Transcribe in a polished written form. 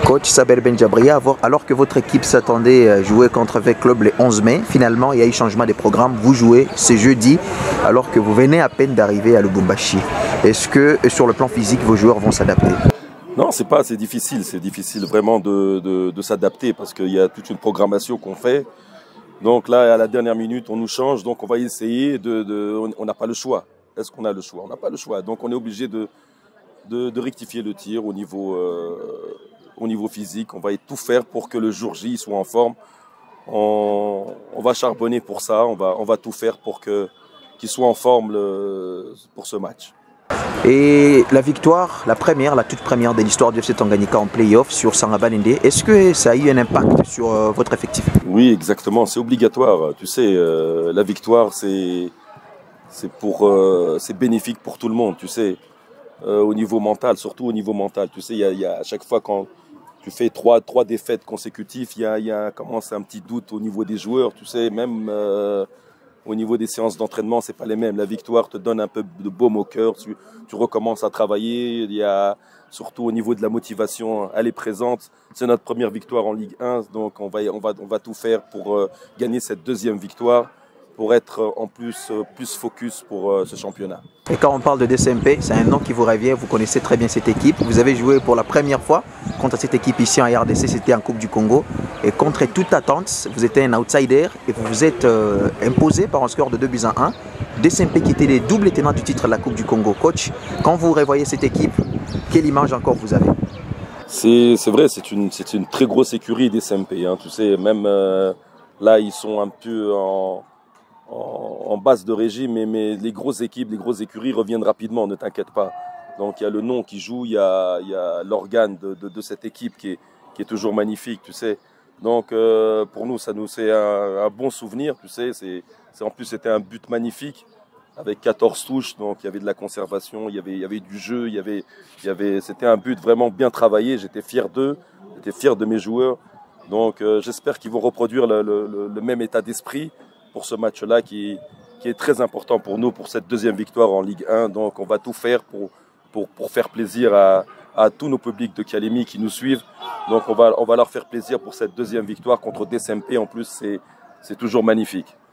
Coach Saber Benjabria, alors que votre équipe s'attendait à jouer contre V Club le 11 mai, finalement il y a eu changement de programme. Vous jouez ce jeudi alors que vous venez à peine d'arriver à Lubumbashi. Est-ce que sur le plan physique vos joueurs vont s'adapter? Non, c'est difficile vraiment de s'adapter parce qu'il y a toute une programmation qu'on fait. Donc là, à la dernière minute, on nous change, donc on va essayer on n'a pas le choix. Est-ce qu'on a le choix? On n'a pas le choix. Donc on est obligé de rectifier le tir au niveau physique. On va tout faire pour que le jour J soit en forme. On va charbonner pour ça. On va tout faire pour qu'il soit en forme pour ce match. Et la victoire, la toute première de l'histoire du FC Tanganyika en play-off sur Sangaba Ndé, est-ce que ça a eu un impact sur votre effectif? Oui, exactement. C'est obligatoire. Tu sais, la victoire, c'est bénéfique pour tout le monde. Tu sais, au niveau mental, surtout au niveau mental. Tu sais, il y a à chaque fois quand tu fais trois défaites consécutives, commence un petit doute au niveau des joueurs. Tu sais, même au niveau des séances d'entraînement, c'est pas les mêmes. La victoire te donne un peu de baume au cœur. Tu recommences à travailler. Il y a surtout au niveau de la motivation, elle est présente. C'est notre première victoire en Ligue 1, donc on va tout faire pour gagner cette deuxième victoire, pour être en plus focus pour ce championnat. Et quand on parle de DCMP, c'est un nom qui vous revient, vous connaissez très bien cette équipe. Vous avez joué pour la première fois contre cette équipe ici en RDC, c'était en Coupe du Congo. Et contre toute attente, vous étiez un outsider et vous vous êtes imposé par un score de 2-1. DCMP qui était les doubles tenants du titre de la Coupe du Congo. Coach, quand vous revoyez cette équipe, quelle image encore vous avez? C'est vrai, c'est une très grosse écurie DCMP. Hein. Tu sais, même là, ils sont un peu en base de régime, mais les grosses équipes, les grosses écuries reviennent rapidement, ne t'inquiète pas. Donc il y a le nom qui joue, il y a l'organe de cette équipe qui est toujours magnifique, tu sais. Donc pour nous, c'est un bon souvenir, tu sais. En plus, c'était un but magnifique avec 14 touches, donc il y avait de la conservation, il y avait du jeu, c'était un but vraiment bien travaillé. J'étais fier d'eux, j'étais fier de mes joueurs. Donc j'espère qu'ils vont reproduire le même état d'esprit pour ce match-là qui est très important pour nous, pour cette deuxième victoire en Ligue 1. Donc on va tout faire pour faire plaisir à tous nos publics de Kalemi qui nous suivent. Donc on va leur faire plaisir pour cette deuxième victoire contre DCMP. En plus, c'est toujours magnifique.